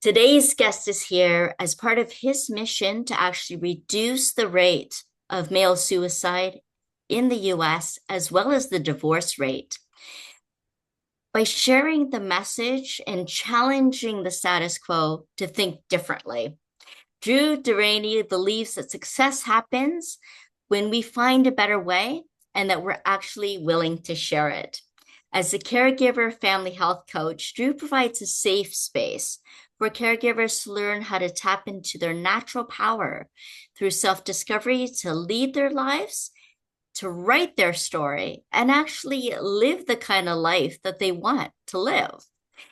Today's guest is here as part of his mission to actually reduce the rate of male suicide in the US, as well as the divorce rate, by sharing the message and challenging the status quo to think differently. Drew Deraney believes that success happens when we find a better way and that we're actually willing to share it. As a caregiver family health coach, Drew provides a safe space for caregivers to learn how to tap into their natural power through self discovery to lead their lives, to write their story, and actually live the kind of life that they want to live.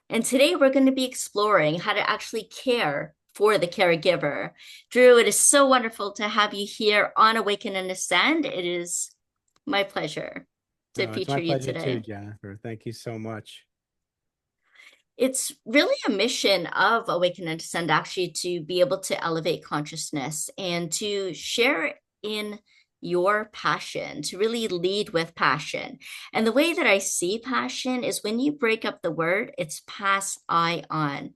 And today we're going to be exploring how to actually care for the caregiver. Drew, it is so wonderful to have you here on Awaken and Ascend. It is my pleasure to Oh, it's my feature you pleasure too, today. Jennifer. Thank you so much. It's really a mission of Awaken and Ascend actually to be able to elevate consciousness and to share in your passion, to really lead with passion. And the way that I see passion is when you break up the word, it's pass I on.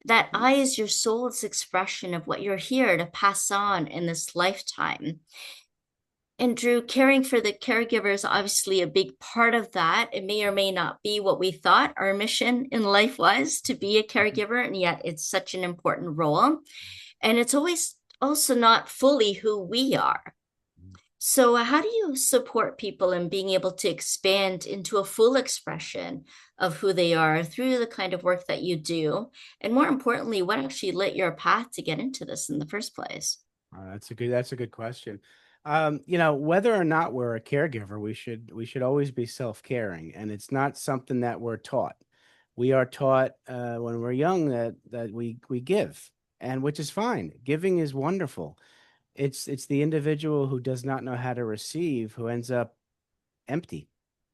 That I is your soul's expression of what you're here to pass on in this lifetime. And Drew, caring for the caregiver is obviously a big part of that. It may or may not be what we thought our mission in life was to be a caregiver, and yet it's such an important role. And it's always also not fully who we are. So, how do you support people in being able to expand into a full expression of who they are through the kind of work that you do? And more importantly, what actually lit your path to get into this in the first place? That's a good question. Whether or not we're a caregiver, we should always be self-caring, and it's not something that we're taught. We are taught when we're young that we give, and which is fine. Giving is wonderful. It's the individual who does not know how to receive who ends up empty,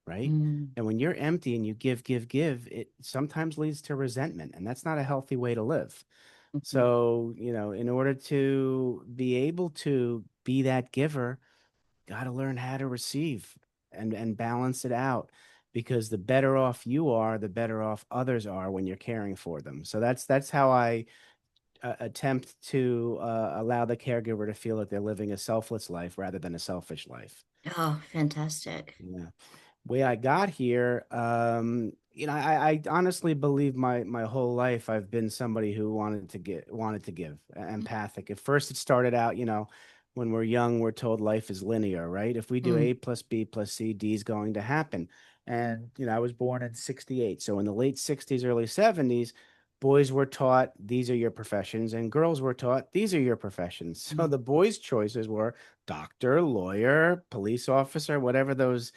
right? Mm, And when you're empty and you give, it sometimes leads to resentment, and that's not a healthy way to live. mhm. So, in order to be able to be that giver, got to learn how to receive and balance it out, because the better off you are, the better off others are when you're caring for them. So that's how I attempt to allow the caregiver to feel that they're living a selfless life rather than a selfish life. Oh, fantastic. Yeah. Way I got here, I honestly believe my whole life I've been somebody who wanted to give, empathic. At first, it started out, when we're young, we're told life is linear, right? If we do Mm, A plus B plus C, D is going to happen. And I was born in '68, so in the late '60s, early '70s, boys were taught these are your professions, and girls were taught these are your professions. So mm, the boys' choices were doctor, lawyer, police officer, whatever those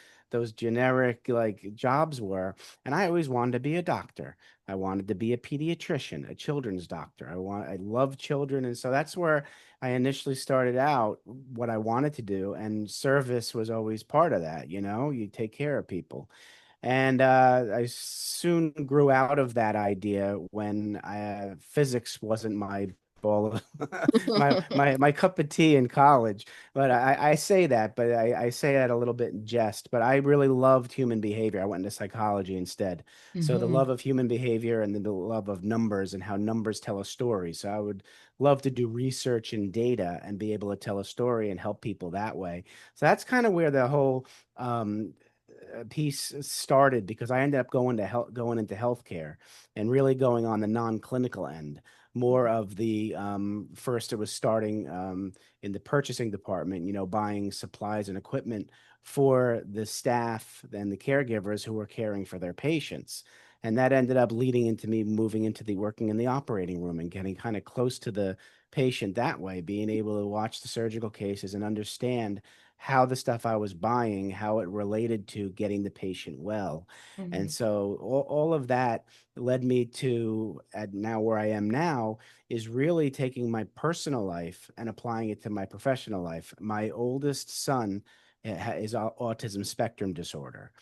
generic like jobs were. And I always wanted to be a doctor. I wanted to be a pediatrician, a children's doctor. I love children. And so that's where I initially started out what I wanted to do. And service was always part of that. You take care of people. And I soon grew out of that idea when physics wasn't my ball of my cup of tea in college. But I say that, but I say that a little bit in jest. But I really loved human behavior. I went into psychology instead. So the mhm. love of human behavior and then the love of numbers and how numbers tell a story. So I would love to do research and data and be able to tell a story and help people that way. So that's kind of where the whole piece started, because I ended up going into healthcare and really going on the non-clinical end, more of the first it was starting in the purchasing department, buying supplies and equipment for the staff and the caregivers who were caring for their patients. And that ended up leading into me moving into the working in the operating room and getting kind of close to the patient that way, being able to watch the surgical cases and understand how the stuff I was buying, how it related to getting the patient well. And Mhm. so all of that led me to at now where I am now is really taking my personal life and applying it to my professional life. My oldest son is autism spectrum disorder.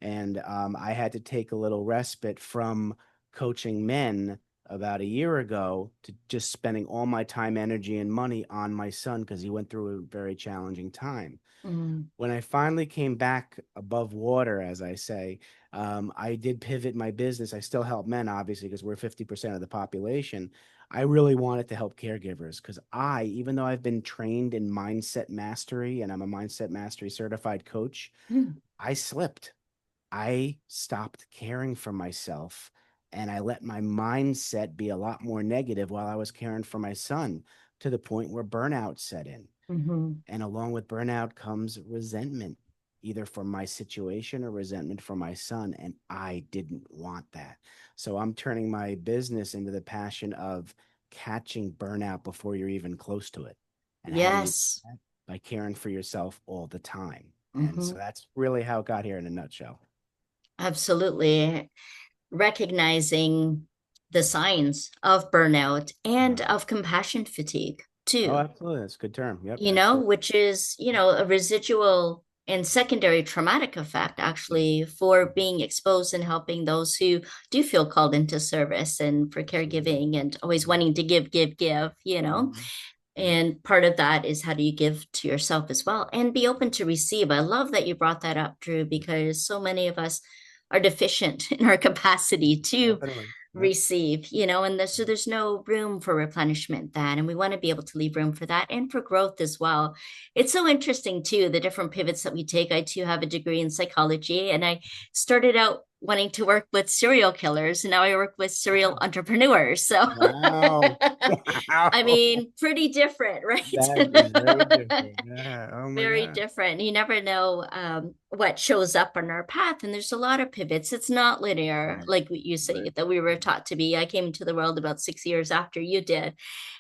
And I had to take a little respite from coaching men about a year ago to just spending all my time, energy, and money on my son because he went through a very challenging time. Mm, When I finally came back above water, as I say, I did pivot my business. I still help men, obviously, because we're 50% of the population. I really wanted to help caregivers because even though I've been trained in mindset mastery and I'm a mindset mastery certified coach, mm, I slipped. I stopped caring for myself and I let my mindset be a lot more negative while I was caring for my son to the point where burnout set in. mhm. And along with burnout comes resentment, either for my situation or resentment for my son. And I didn't want that. So I'm turning my business into the passion of catching burnout before you're even close to it. And how do you do Yes. that? By caring for yourself all the time. And so Mhm. that's really how it got here in a nutshell. Absolutely. Recognizing the signs of burnout and Uh, of compassion fatigue oh, too, absolutely. That's a good term. Yep, you know, absolutely. which is, a residual and secondary traumatic effect actually for Mhm. being exposed and helping those who do feel called into service and for Absolutely. caregiving and always Mhm. wanting to give. Mhm. Yep. And part of that is how do you give to yourself as well and be open to receive. I love that you brought that up, Drew, because so many of us are deficient in our capacity to Definitely. Yep. receive, and so there's no room for replenishment then. And we want to be able to leave room for that and for growth as well. It's so interesting too, the different pivots that we take. I too have a degree in psychology, and I started out wanting to work with serial killers, and now I work with serial Wow. entrepreneurs. So Wow. I Wow. mean, pretty different, right? That is very different. Yeah. Oh my Very God. different. You never know what shows up on our path, and there's a lot of pivots. It's not linear, Right. like what you say Right. that we were taught to be. I came into the world about 6 years after you did,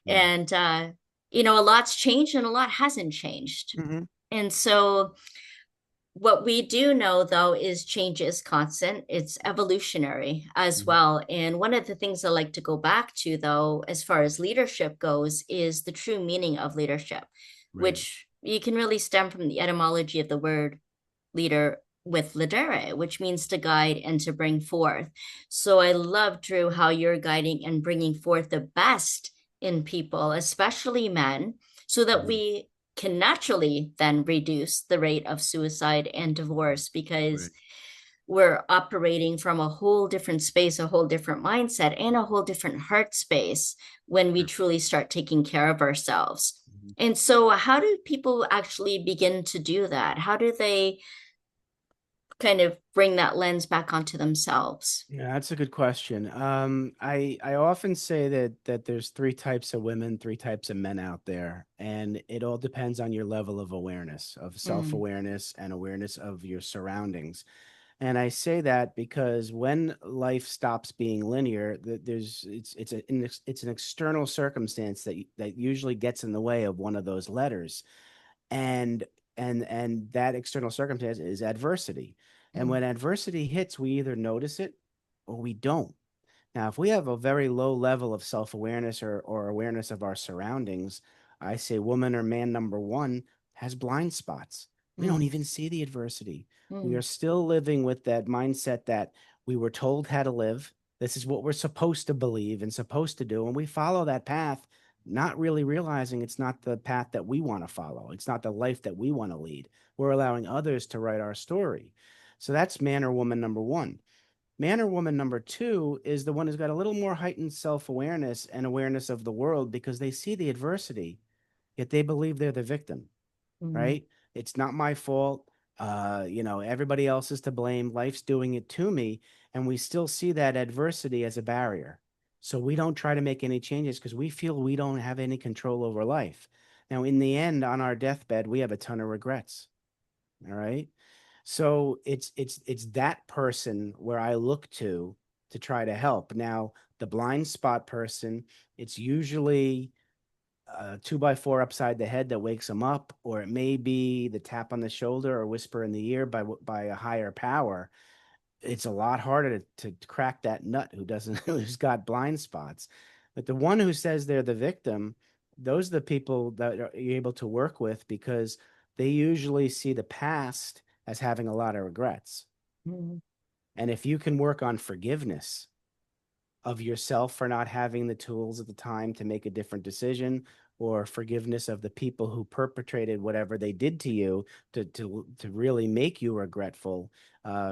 Mm. and a lot's changed and a lot hasn't changed. Mm-hmm. And so what we do know, though, is change is constant. It's evolutionary as Hmm. well. And one of the things I like to go back to, though, as far as leadership goes, is the true meaning of leadership, Right. which you can really stem from the etymology of the word leader with lidere, which means to guide and to bring forth. So I love, Drew, how you're guiding and bringing forth the best in people, especially men, so that Hmm. we can naturally then reduce the rate of suicide and divorce because Right. we're operating from a whole different space, a whole different mindset, and a whole different heart space when we Sure. truly start taking care of ourselves. Mhm. And so, how do people actually begin to do that? How do they kind of bring that lens back onto themselves? Yeah, that's a good question. I often say that there's three types of women, three types of men out there, and it all depends on your level of awareness, of Mm, self-awareness and awareness of your surroundings. And I say that because when life stops being linear, there's it's an external circumstance that usually gets in the way of one of those letters, and and that external circumstance is adversity. And mm, when adversity hits, we either notice it or we don't. Now, if we have a very low level of self awareness or awareness of our surroundings, I say woman or man number one has blind spots. We don't mm, even see the adversity. We are mm, still living with that mindset that we were told how to live. This is what we're supposed to believe and supposed to do. And we follow that path, not really realizing it's not the path that we want to follow. It's not the life that we want to lead. We're allowing others to write our story. So that's man or woman number one. Man or woman number two is the one who's got a little more heightened self awareness and awareness of the world because they see the adversity, yet they believe they're the victim, mm, right? It's not my fault. Everybody else is to blame. Life's doing it to me. And we still see that adversity as a barrier. So we don't try to make any changes because we feel we don't have any control over life. Now, in the end, on our deathbed, we have a ton of regrets. All right. So it's that person where I look to try to help. Now, the blind spot person, it's usually a two by four upside the head that wakes them up, or it may be the tap on the shoulder or whisper in the ear by a higher power. It's a lot harder to crack that nut who doesn't who's got blind spots. But the one who says they're the victim, those are the people that you're able to work with because they usually see the past as having a lot of regrets. mm, And if you can work on forgiveness, of yourself for not having the tools at the time to make a different decision, or forgiveness of the people who perpetrated whatever they did to you to really make you regretful.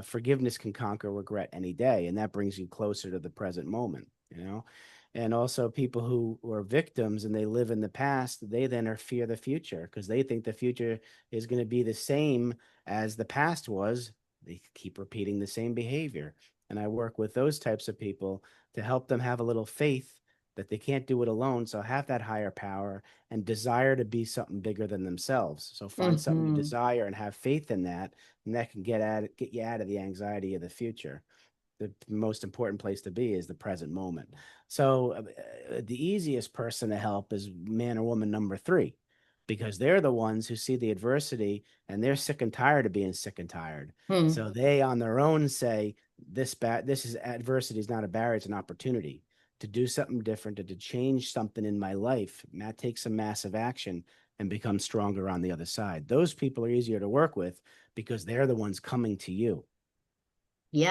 Forgiveness can conquer regret any day, and that brings you closer to the present moment, you know. And also people who are victims and they live in the past, they then are fear the future because they think the future is going to be the same as the past was. They keep repeating the same behavior. And I work with those types of people to help them have a little faith that they can't do it alone. So have that higher power and desire to be something bigger than themselves. So find something you Hmm. desire and have faith in that, and that can get you out of the anxiety of the future. The most important place to be is the present moment. So the easiest person to help is man or woman number three, because they're the ones who see the adversity and they're sick and tired of being sick and tired. Hmm. So they on their own say, this is adversity is not a barrier, it's an opportunity to do something different, to change something in my life. And that takes some massive action and become stronger on the other side. Those people are easier to work with because they're the ones coming to you.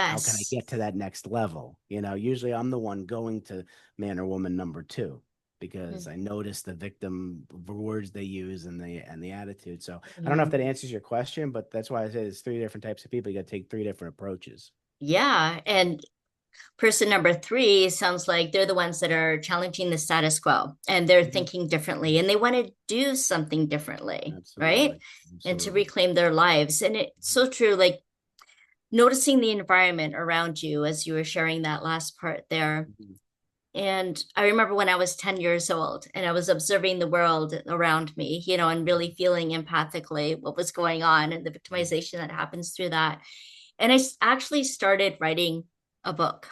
How can I Yes. get to that next level? Usually I'm the one going to man or woman number two because I notice the victim words they use and the attitude. So I don't know if that Mhm. answers your question, but that's why I say there's three different types of people. You got to take three different approaches. Yeah. And person number three sounds like they're the ones that are challenging the status quo and they're Mhm. thinking differently and they want to do something differently, right? Absolutely. And to Absolutely. reclaim their lives. And it's so true. Like noticing the environment around you as you were sharing that last part there. Mhm. And I remember when I was 10 years old and I was observing the world around me, and really feeling empathically what was going on and the Mhm. victimization that happens through that. And actually started writing a book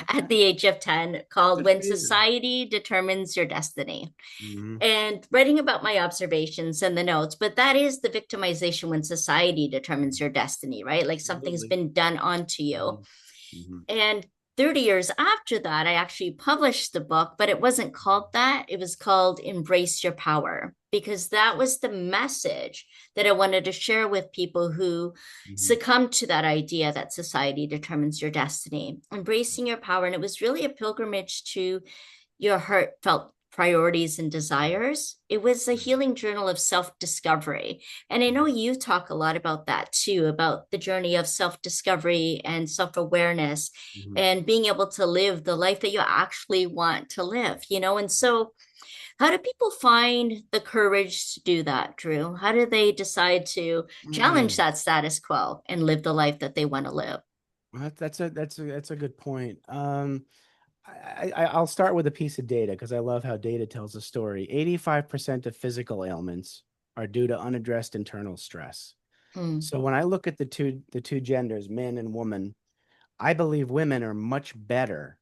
at Okay. the age of 10 called Good for When you. Society Determines Your Destiny, Mhm. and writing about my observations and the notes. But that is the victimization when society determines your destiny, right? Like something's Absolutely. been done onto you. Mhm. Mhm. And 30 years after that, I actually published the book, but it wasn't called that. It was called Embrace Your Power, because that was the message that I wanted to share with people who Mhm. succumb to that idea that society determines your destiny. Embracing your power. And it was really a pilgrimage to your heartfelt priorities and desires. It was a Mhm. healing journal of self discovery. And I know you talk a lot about that too, about the journey of self discovery and self awareness Mhm. and being able to live the life that you actually want to live. And so, how do people find the courage to do that, Drew? How do they decide to challenge Mhm. that status quo and live the life that they want to live? Well, that's a good point. I'll start with a piece of data because I love how data tells a story. 85% of physical ailments are due to unaddressed internal stress. Mm, So when I look at the two genders, men and woman, I believe women are much better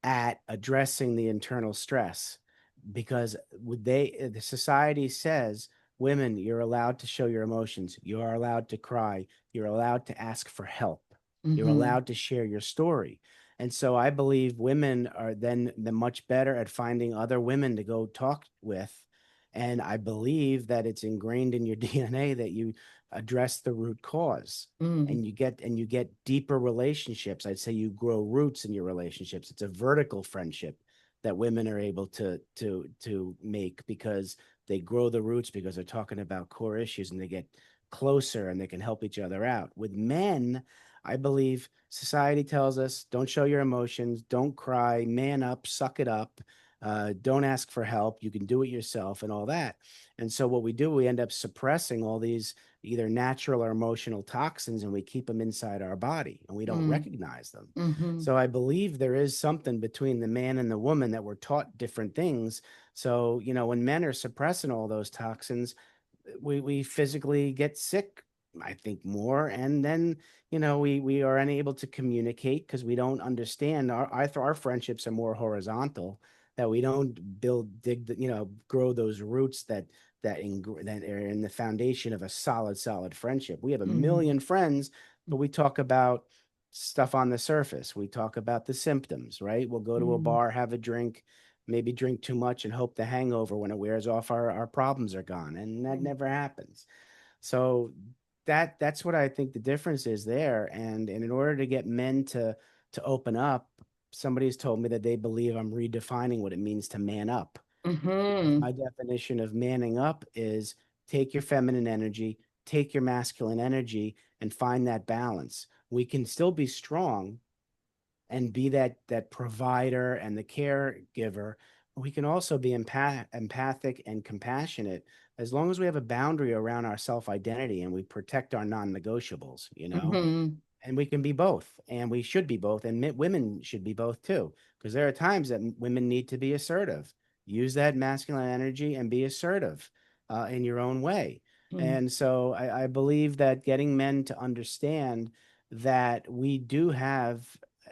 at addressing the internal stress because the society says, women, you're allowed to show your emotions, you are allowed to cry, you're allowed to ask for help, you're mm-hmm, allowed to share your story. And so I believe women are then the much better at finding other women to go talk with. And I believe that it's ingrained in your DNA that you address the root cause mm, and you get deeper relationships. I'd say you grow roots in your relationships. It's a vertical friendship that women are able to make because they grow the roots because they're talking about core issues and they get closer and they can help each other out. With men, I believe society tells us don't show your emotions, don't cry, man up, suck it up, don't ask for help, you can do it yourself, and all that. And so what we do, we end up suppressing all these either natural or emotional toxins and we keep them inside our body and we don't mm, recognize them. mm-hmm, So I believe there is something between the man and the woman that we're taught different things. So, when men are suppressing all those toxins, we physically get sick, I think, more. And then, we are unable to communicate because we don't understand. Our friendships are more horizontal, that we don't grow those roots that are in the foundation of a solid friendship. We have a mm, million friends, but we talk about stuff on the surface. We talk about the symptoms, right? We'll go to a mm, bar, have a drink, maybe drink too much and hope the hangover, when it wears off, our problems are gone. And that mm, never happens. So that's what I think the difference is there. And in order to get men to open up, somebody's told me that they believe I'm redefining what it means to man up. Because Mm-hmm. my definition of manning up is take your feminine energy, take your masculine energy, and find that balance. We can still be strong and be that provider and the caregiver. We can also be empathic and compassionate as long as we have a boundary around our self identity and we protect our non-negotiables, you know? Mm-hmm. And we can be both, and we should be both, and women should be both too, because there are times that women need to be assertive. Use that masculine energy and be assertive in your own way. And so I believe that getting men to understand that we do have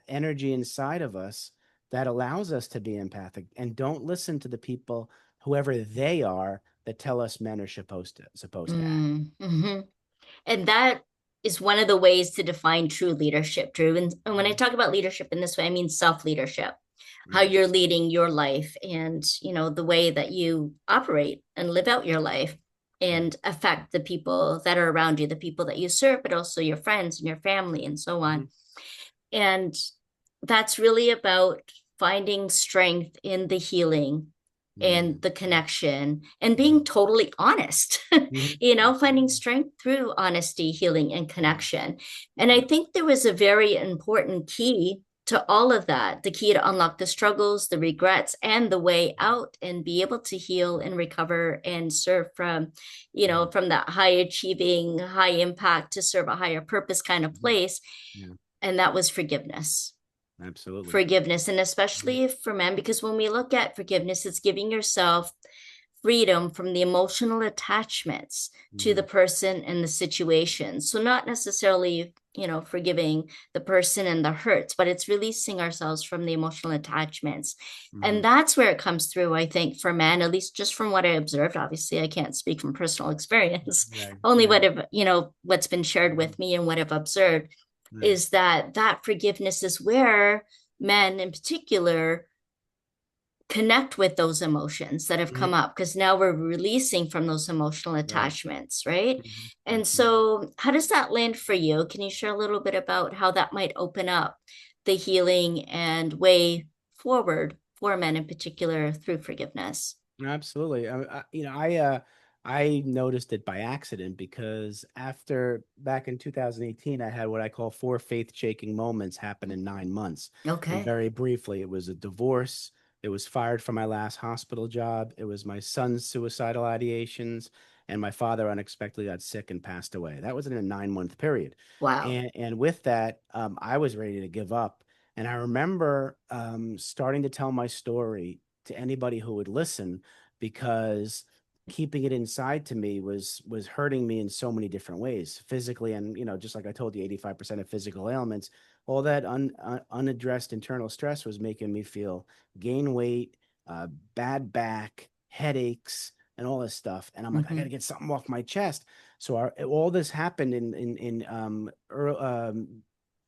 energy inside of us that allows us to be empathic, and don't listen to the people, whoever they are, that tell us men are supposed to act. Mm-hmm. And that is one of the ways to define true leadership, Drew. And when I Mhm. talk about leadership in this way, I mean self-leadership, how Right. you're leading your life and, the way that you operate and live out your life Right. and affect the people that are around you, the people that you serve, but also your friends and your family and so on. Mhm. And that's really about finding strength in the healing and Mhm. the connection and being Mhm. totally honest, Mhm. finding Absolutely. strength through honesty, healing, and Yeah. connection. And I Yeah. think there was a very important key to all of that, the key to unlock the struggles, the regrets, and the way out and be able to heal and recover and serve from, Right. from that high achieving, high impact to serve a higher purpose kind of Mhm. place. Yeah. And that was forgiveness. Absolutely. Forgiveness, and Mhm. especially for men, because when we look at forgiveness, it's giving yourself freedom from the emotional attachments to the Mhm. person and the situation. So, not necessarily, forgiving the person and the hurts, but it's releasing ourselves from the emotional attachments. And Mhm. that's where it comes through, I think, for men, at least just from what I observed. Obviously, I can't speak from personal experience, Right. only Right. what have, what's been shared Mhm. with me and what I've observed Right. is that forgiveness is where men in particular connect with those emotions that have Mhm. come up because now we're releasing from those emotional Right. attachments, right? Mhm. And Absolutely. so, how does that land for you? Can you share a little bit about how that might open up the healing and way forward for men in particular through forgiveness? Absolutely. I noticed it by accident because after back in 2018, I had what I call four faith shaking moments happen in 9 months. And Okay. very briefly, it was a divorce. It was fired from my last hospital job. It was my son's suicidal ideations, and my father unexpectedly got sick and passed away. That was in a 9 month period. Wow. And with that, I was ready to give up. And I remember starting to tell my story to anybody who would listen, because keeping it inside to me was hurting me in so many different ways, physically, and just like I told you, 85% of physical ailments, all that unaddressed internal stress was making me feel gain weight, uh, bad back, headaches, and all this stuff. And I'm like, I got to Hmm. get something off my chest. So all this happened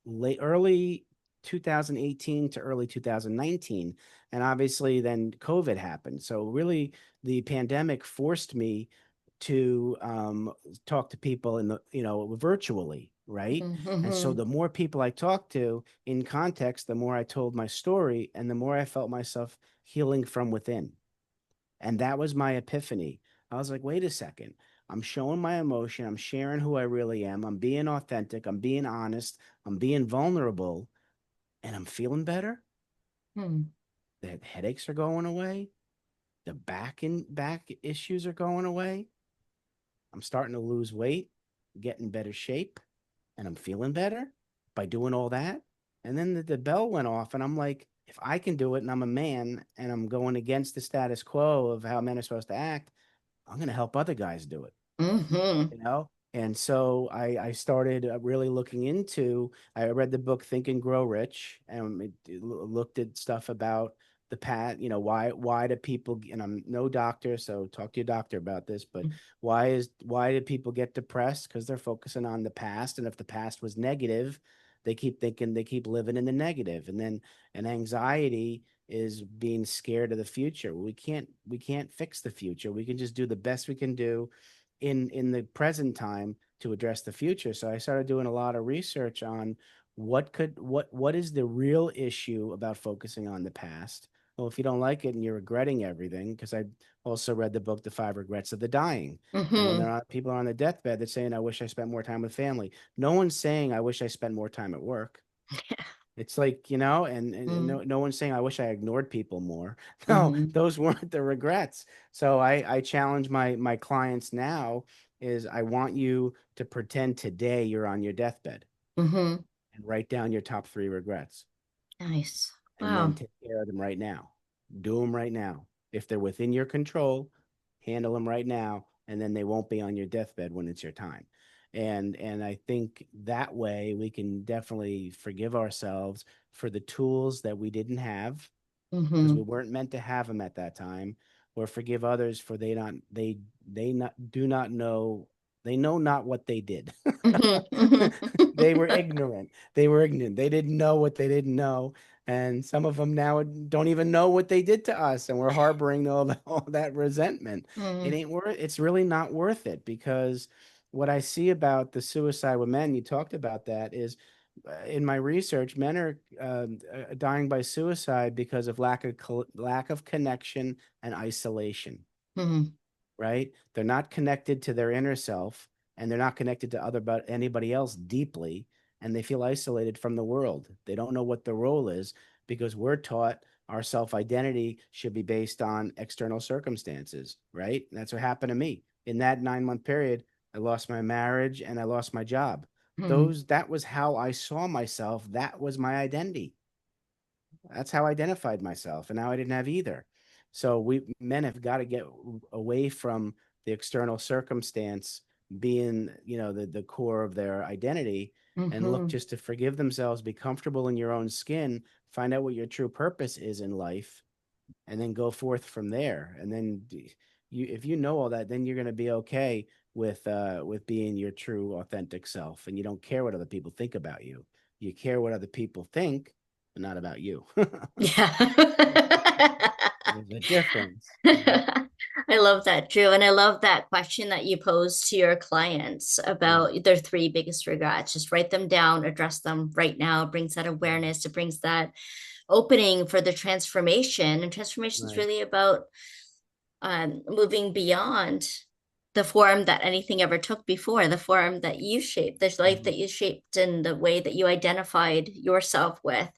late early 2018 to early 2019. And obviously then COVID happened. So really the pandemic forced me to talk to people in the, virtually, right? And so Hmm. the more people I talked to in context, the more I told my story and the more I felt myself healing from within. And that was my epiphany. I was like, wait a second. I'm showing my emotion. I'm sharing who I really am. I'm being authentic. I'm being honest. I'm being vulnerable, and I'm feeling better. Hmm. The headaches are going away. The back issues are going away. I'm starting to lose weight, get in better shape, and I'm feeling better by doing all that. And then the bell went off, and I'm like, if I can do it and I'm a man and I'm going against the status quo of how men are supposed to act, I'm going to help other guys do it. Hmm. And so I started really looking into, I read the book Think and Grow Rich, and looked at stuff about the why do people, and I'm no doctor, so talk to your doctor about this, but why do people get depressed? Because they're focusing on the past, and if the past was negative, they keep thinking, they keep living in the negative. And then an anxiety is being scared of the future. We can't fix the future. We can just do the best we can do in the present time to address the future. So I started doing a lot of research on what is the real issue about focusing on the past? Well, if you don't like it and you're regretting everything, because I also read the book The Five Regrets of the Dying. And when Mm-hmm. people are on the deathbed, they're saying, I wish I spent more time with family. No one's saying, I wish I spent more time at work. It's like, and no one's saying, I wish I ignored people more. No, Mm-hmm. those weren't the regrets. So I challenge my clients now is I want you to pretend today you're on your deathbed Mm-hmm. and write down your top three regrets Nice. and then Wow. take care of them right now. Do them right now. If they're within your control, handle them right now, and then they won't be on your deathbed when it's your time. And I think that way we can definitely forgive ourselves for the tools that we didn't have because Mm-hmm. we weren't meant to have them at that time, or forgive others for they not do not know they know not what they did. Mm-hmm. They were Mm-hmm. ignorant. They were ignorant. They didn't know what they didn't know. And some of them now don't even know what they did to us, and we're harboring all that resentment. It ain't worth it's really not worth it because what I see about the suicide with men, you talked about that, is in my research, men are dying by suicide because of lack of connection and isolation, Mm-hmm. right? They're not connected to their inner self, and they're not connected to other but anybody else deeply, and they feel isolated from the world. They don't know what the role is because we're taught our self-identity should be based on external circumstances, right? And that's what happened to me. In that 9-month period, I lost my marriage and I lost my job. Mm-hmm. That was how I saw myself. That was my identity. That's how I identified myself. And now I didn't have either. So we men have got to get away from the external circumstance being, the core of their identity, and look Mm-hmm. just to forgive themselves, be comfortable in your own skin, find out what your true purpose is in life, and then go forth from there. And then if you know all that, then you're going to be okay with being your true authentic self, and you don't care what other people think about you. You care what other people think, but not about you. Yeah. There's a difference. I love that, Drew. And I love that question that you pose to your clients Yeah. about their three biggest regrets. Just write them down, address them right now. It brings that Mhm. awareness, it brings that opening for the transformation. And transformation is Right. really about moving beyond the form that anything ever took before, the form that you shaped, the life Mhm. that you shaped, and the way that you identified yourself with,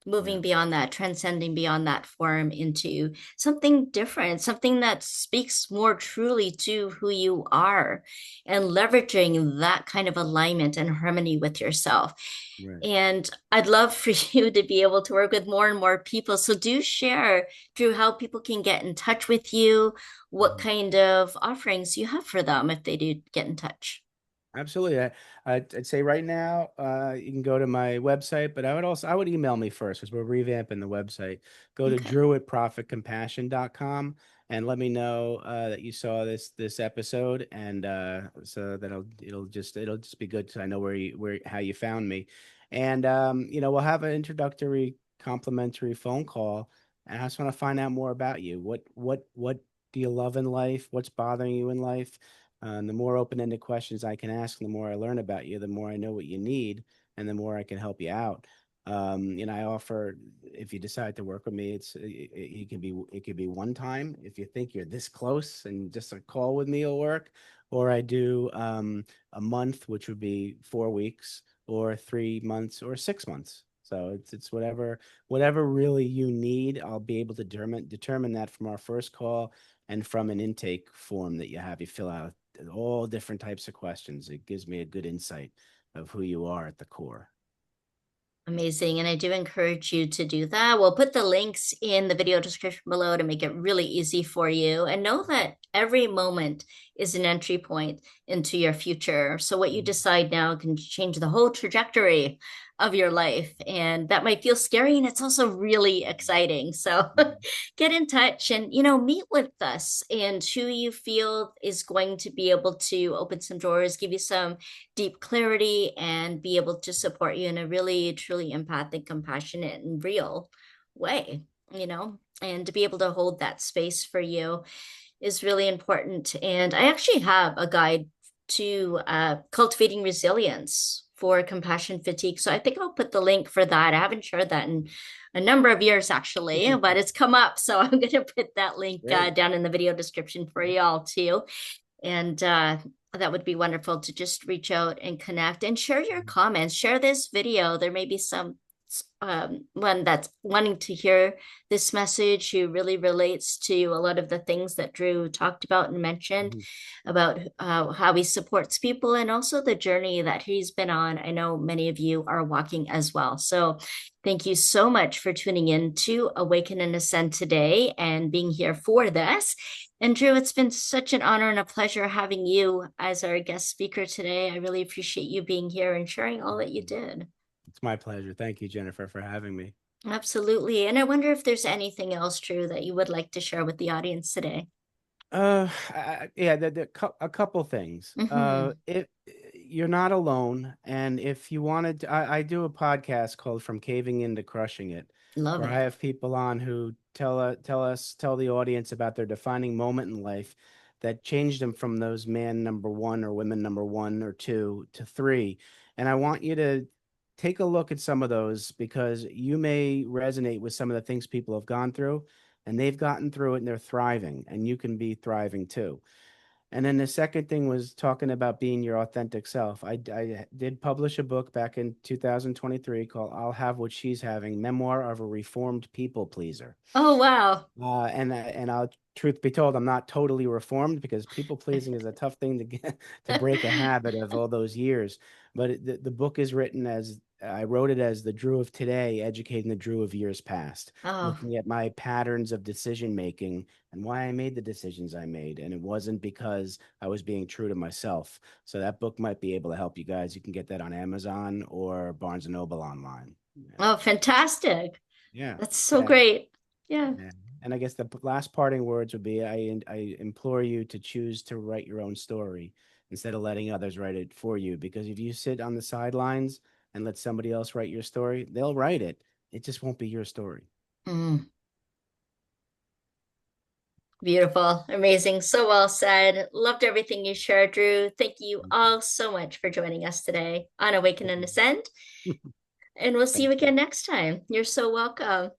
Yeah. moving beyond that, transcending beyond that form into something different, something that speaks more truly to who you are, and leveraging that kind of alignment and harmony with yourself. Right. And I'd love for you to be able to work with more and more people. So do share, Drew, how people can get in touch with you, what Mhm. kind of offerings you have for them if they do get in touch. Absolutely. I'd say right now, you can go to my website, but I would email me first because we're revamping the website. Go to Okay. drew@profitcompassion.com and let me know that you saw this episode, and so that it'll just be good so I know where how you found me, and we'll have an introductory complimentary phone call, and I just want to find out more about you. What do you love in life? What's bothering you in life? And the more open-ended questions I can ask, the more I learn about you, the more I know what you need, and the more I can help you out. I offer, if you decide to work with me, it could be one time if you think you're this close, and just a call with me will work, or I do a month, which would be 4 weeks, or 3 months, or 6 months. So it's whatever really you need. I'll be able to determine that from our first call and from an intake form that you fill out all different types of questions. It gives me a good insight of who you are at the core. Amazing. And I do encourage you to do that. We'll put the links in the video description below to make it really easy for you. And know that every moment is an entry point into your future. So what you Mhm. decide now can change the whole trajectory of your life. And that might feel scary, and it's also really exciting. So Mhm. get in touch and, meet with us and who you feel is going to be able to open some doors, give you some deep clarity, and be able to support you in a really, truly empathic, compassionate, and real way, and to be able to hold that space for you is really important. And I actually have a guide to cultivating resilience for compassion fatigue. So I think I'll put the link for that. I haven't shared that in a number of years actually, but it's come up. So I'm going to put that link Great. down in the video description for y'all too. And that would be wonderful to just reach out and connect and share your comments. Share this video. There may be some one that's wanting to hear this message who really relates to a lot of the things that Drew talked about and mentioned Mhm. about how he supports people and also the journey that he's been on. I know many of you are walking as well. So thank you so much for tuning in to Awaken and Ascend today and being here for this. And Drew, it's been such an honor and a pleasure having you as our guest speaker today. I really appreciate you being here and sharing all that you did. It's my pleasure. Thank you, Jennifer, for having me. Absolutely. And I wonder if there's anything else, Drew, that you would like to share with the audience today. Yeah, a couple things. Hmm. If you're not alone, and if you wanted to, I do a podcast called From Caving Into Crushing It, Love where I it. have people on who tell the audience about their defining moment in life that changed them from those man number one or women number one or two to three. And I want you to take a look at some of those because you may resonate with some of the things people have gone through and they've gotten through it and they're thriving and you can be thriving too. And then the second thing was talking about being your authentic self. I did publish a book back in 2023 called I'll Have What She's Having, Memoir of a Reformed People Pleaser. Oh, wow. And I'll truth be told, I'm not totally reformed because people pleasing is a tough thing to get to break a habit of all those years. But the book is written as I wrote it as the Drew of today, educating the Drew of years past, Oh, looking at my patterns of decision making and why I made the decisions I made. And it wasn't because I was being true to myself. So that book might be able to help you guys. You can get that on Amazon or Barnes and Noble online. Yeah. oh, fantastic. Yeah. That's so Yeah. great. Yeah. Yeah. And I guess the last parting words would be I implore you to choose to write your own story instead of letting others write it for you. Because if you sit on the sidelines and let somebody else write your story, they'll write it. It just won't be your story. Mm, beautiful. Amazing. So well said. Loved everything you shared, Drew. Thank you Thank you. all so much for joining us today on Awaken and Ascend. And we'll see you Thank you. again next time. You're so welcome.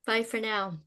Bye for now.